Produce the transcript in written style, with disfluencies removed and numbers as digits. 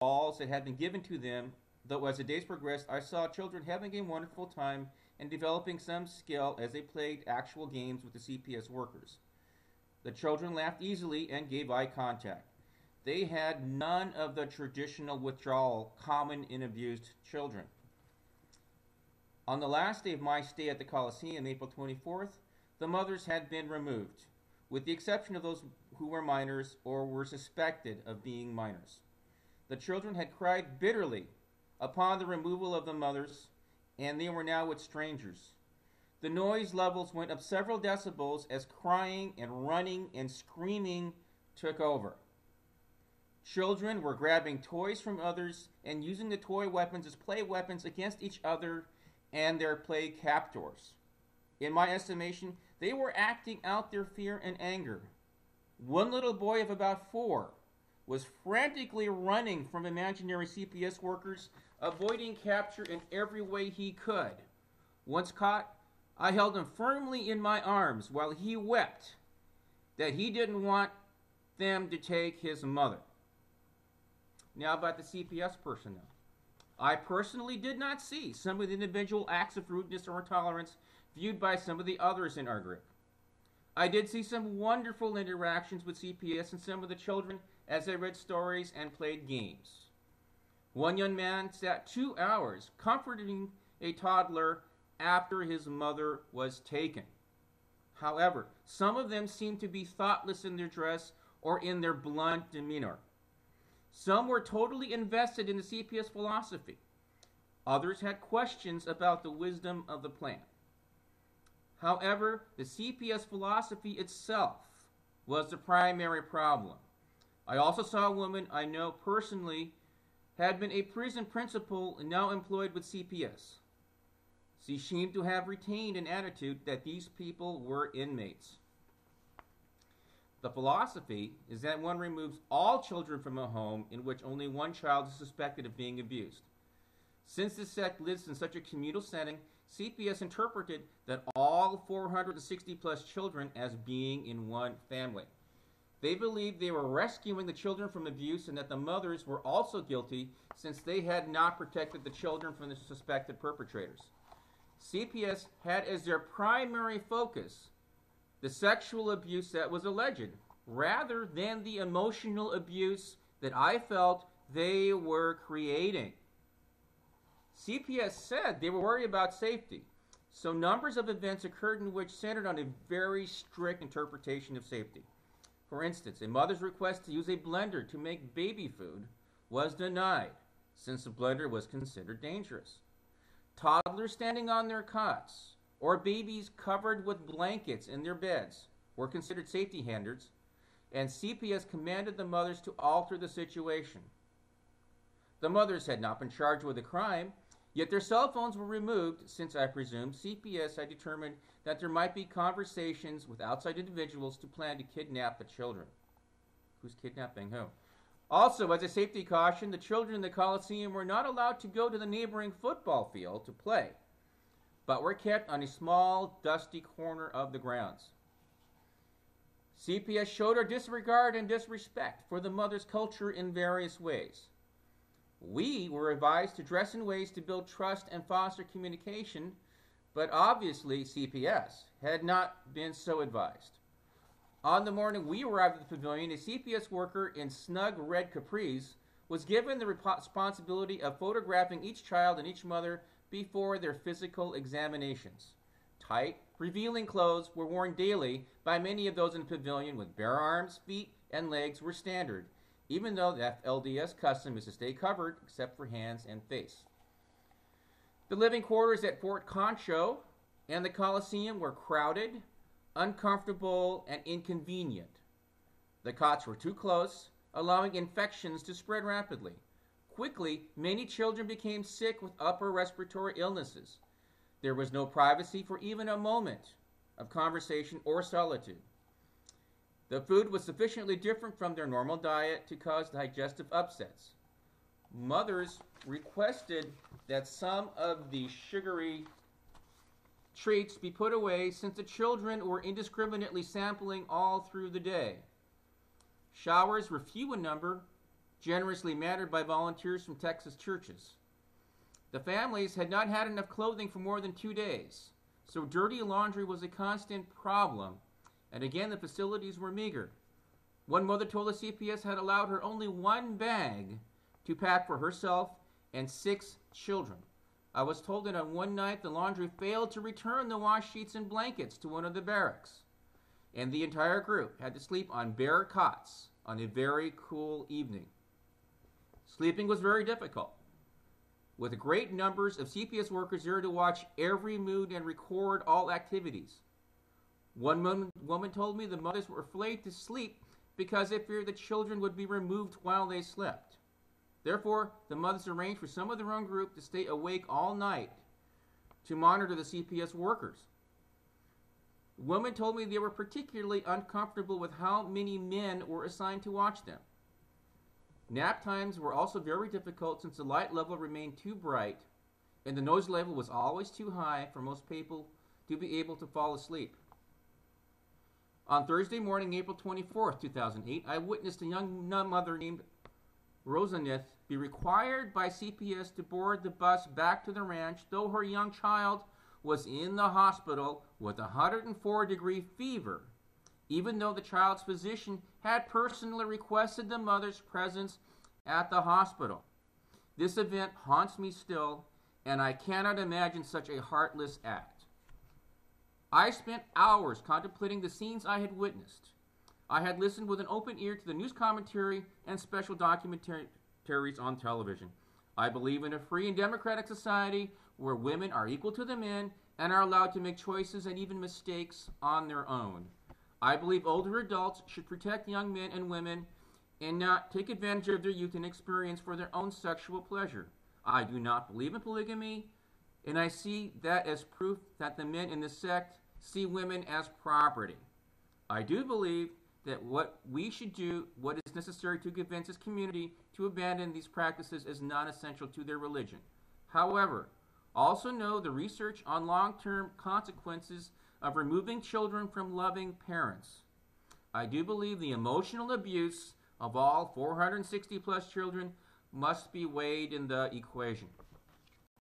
balls that had been given to them, though as the days progressed, I saw children having a wonderful time and developing some skill as they played actual games with the CPS workers. The children laughed easily and gave eye contact. They had none of the traditional withdrawal common in abused children. On the last day of my stay at the Coliseum, April 24th, the mothers had been removed, with the exception of those who were minors or were suspected of being minors. The children had cried bitterly upon the removal of the mothers, and they were now with strangers. The noise levels went up several decibels as crying and running and screaming took over. Children were grabbing toys from others and using the toy weapons as play weapons against each other and their play captors. In my estimation, they were acting out their fear and anger. One little boy of about 4 was frantically running from imaginary CPS workers, avoiding capture in every way he could. Once caught, I held him firmly in my arms while he wept that he didn't want them to take his mother. Now about the CPS personnel. I personally did not see some of the individual acts of rudeness or intolerance viewed by some of the others in our group. I did see some wonderful interactions with CPS and some of the children as they read stories and played games. One young man sat 2 hours comforting a toddler after his mother was taken. However, some of them seemed to be thoughtless in their dress or in their blunt demeanor. Some were totally invested in the CPS philosophy. Others had questions about the wisdom of the plan. However, the CPS philosophy itself was the primary problem. I also saw a woman I know personally had been a prison principal and now employed with CPS. She seemed to have retained an attitude that these people were inmates. The philosophy is that one removes all children from a home in which only one child is suspected of being abused. Since this sect lives in such a communal setting, CPS interpreted that all 460 plus children as being in one family. They believed they were rescuing the children from abuse and that the mothers were also guilty since they had not protected the children from the suspected perpetrators. CPS had as their primary focus the sexual abuse that was alleged, rather than the emotional abuse that I felt they were creating. CPS said they were worried about safety, so numbers of events occurred in which centered on a very strict interpretation of safety. For instance, a mother's request to use a blender to make baby food was denied, since the blender was considered dangerous. Toddlers standing on their cots or babies covered with blankets in their beds were considered safety hazards, and CPS commanded the mothers to alter the situation. The mothers had not been charged with a crime, yet their cell phones were removed since I presume CPS had determined that there might be conversations with outside individuals to plan to kidnap the children. Who's kidnapping who? Also, as a safety caution, the children in the Coliseum were not allowed to go to the neighboring football field to play, but were kept on a small, dusty corner of the grounds. CPS showed our disregard and disrespect for the mother's culture in various ways. We were advised to dress in ways to build trust and foster communication, but obviously CPS had not been so advised. On the morning we arrived at the pavilion, a CPS worker in snug red capris was given the responsibility of photographing each child and each mother before their physical examinations. Tight, revealing clothes were worn daily by many of those in the pavilion, with bare arms, feet, and legs were standard, even though the FLDS custom is to stay covered except for hands and face. The living quarters at Fort Concho and the Coliseum were crowded, uncomfortable, and inconvenient. The cots were too close, allowing infections to spread rapidly. Quickly, many children became sick with upper respiratory illnesses. There was no privacy for even a moment of conversation or solitude. The food was sufficiently different from their normal diet to cause digestive upsets. Mothers requested that some of the sugary treats be put away since the children were indiscriminately sampling all through the day. Showers were few in number. generously mannered by volunteers from Texas churches. The families had not had enough clothing for more than 2 days, so dirty laundry was a constant problem, and again the facilities were meager. One mother told the CPS had allowed her only one bag to pack for herself and 6 children. I was told that on one night the laundry failed to return the wash sheets and blankets to one of the barracks, and the entire group had to sleep on bare cots on a very cool evening. Sleeping was very difficult, with great numbers of CPS workers there to watch every mood and record all activities. One woman told me the mothers were afraid to sleep because they feared the children would be removed while they slept. Therefore, the mothers arranged for some of their own group to stay awake all night to monitor the CPS workers. The woman told me they were particularly uncomfortable with how many men were assigned to watch them. Nap times were also very difficult since the light level remained too bright and the noise level was always too high for most people to be able to fall asleep. On Thursday morning, April 24th, 2008, I witnessed a young mother named Rosaneth be required by CPS to board the bus back to the ranch, though her young child was in the hospital with a 104-degree fever, even though the child's physician had personally requested the mother's presence at the hospital. This event haunts me still, and I cannot imagine such a heartless act. I spent hours contemplating the scenes I had witnessed. I had listened with an open ear to the news commentary and special documentaries on television. I believe in a free and democratic society where women are equal to the men and are allowed to make choices and even mistakes on their own. I believe older adults should protect young men and women and not take advantage of their youth and experience for their own sexual pleasure. I do not believe in polygamy, and I see that as proof that the men in the sect see women as property. I do believe that what we should do, what is necessary to convince this community to abandon these practices is non-essential to their religion. However, also know the research on long-term consequences of removing children from loving parents. I do believe the emotional abuse of all 460 plus children must be weighed in the equation.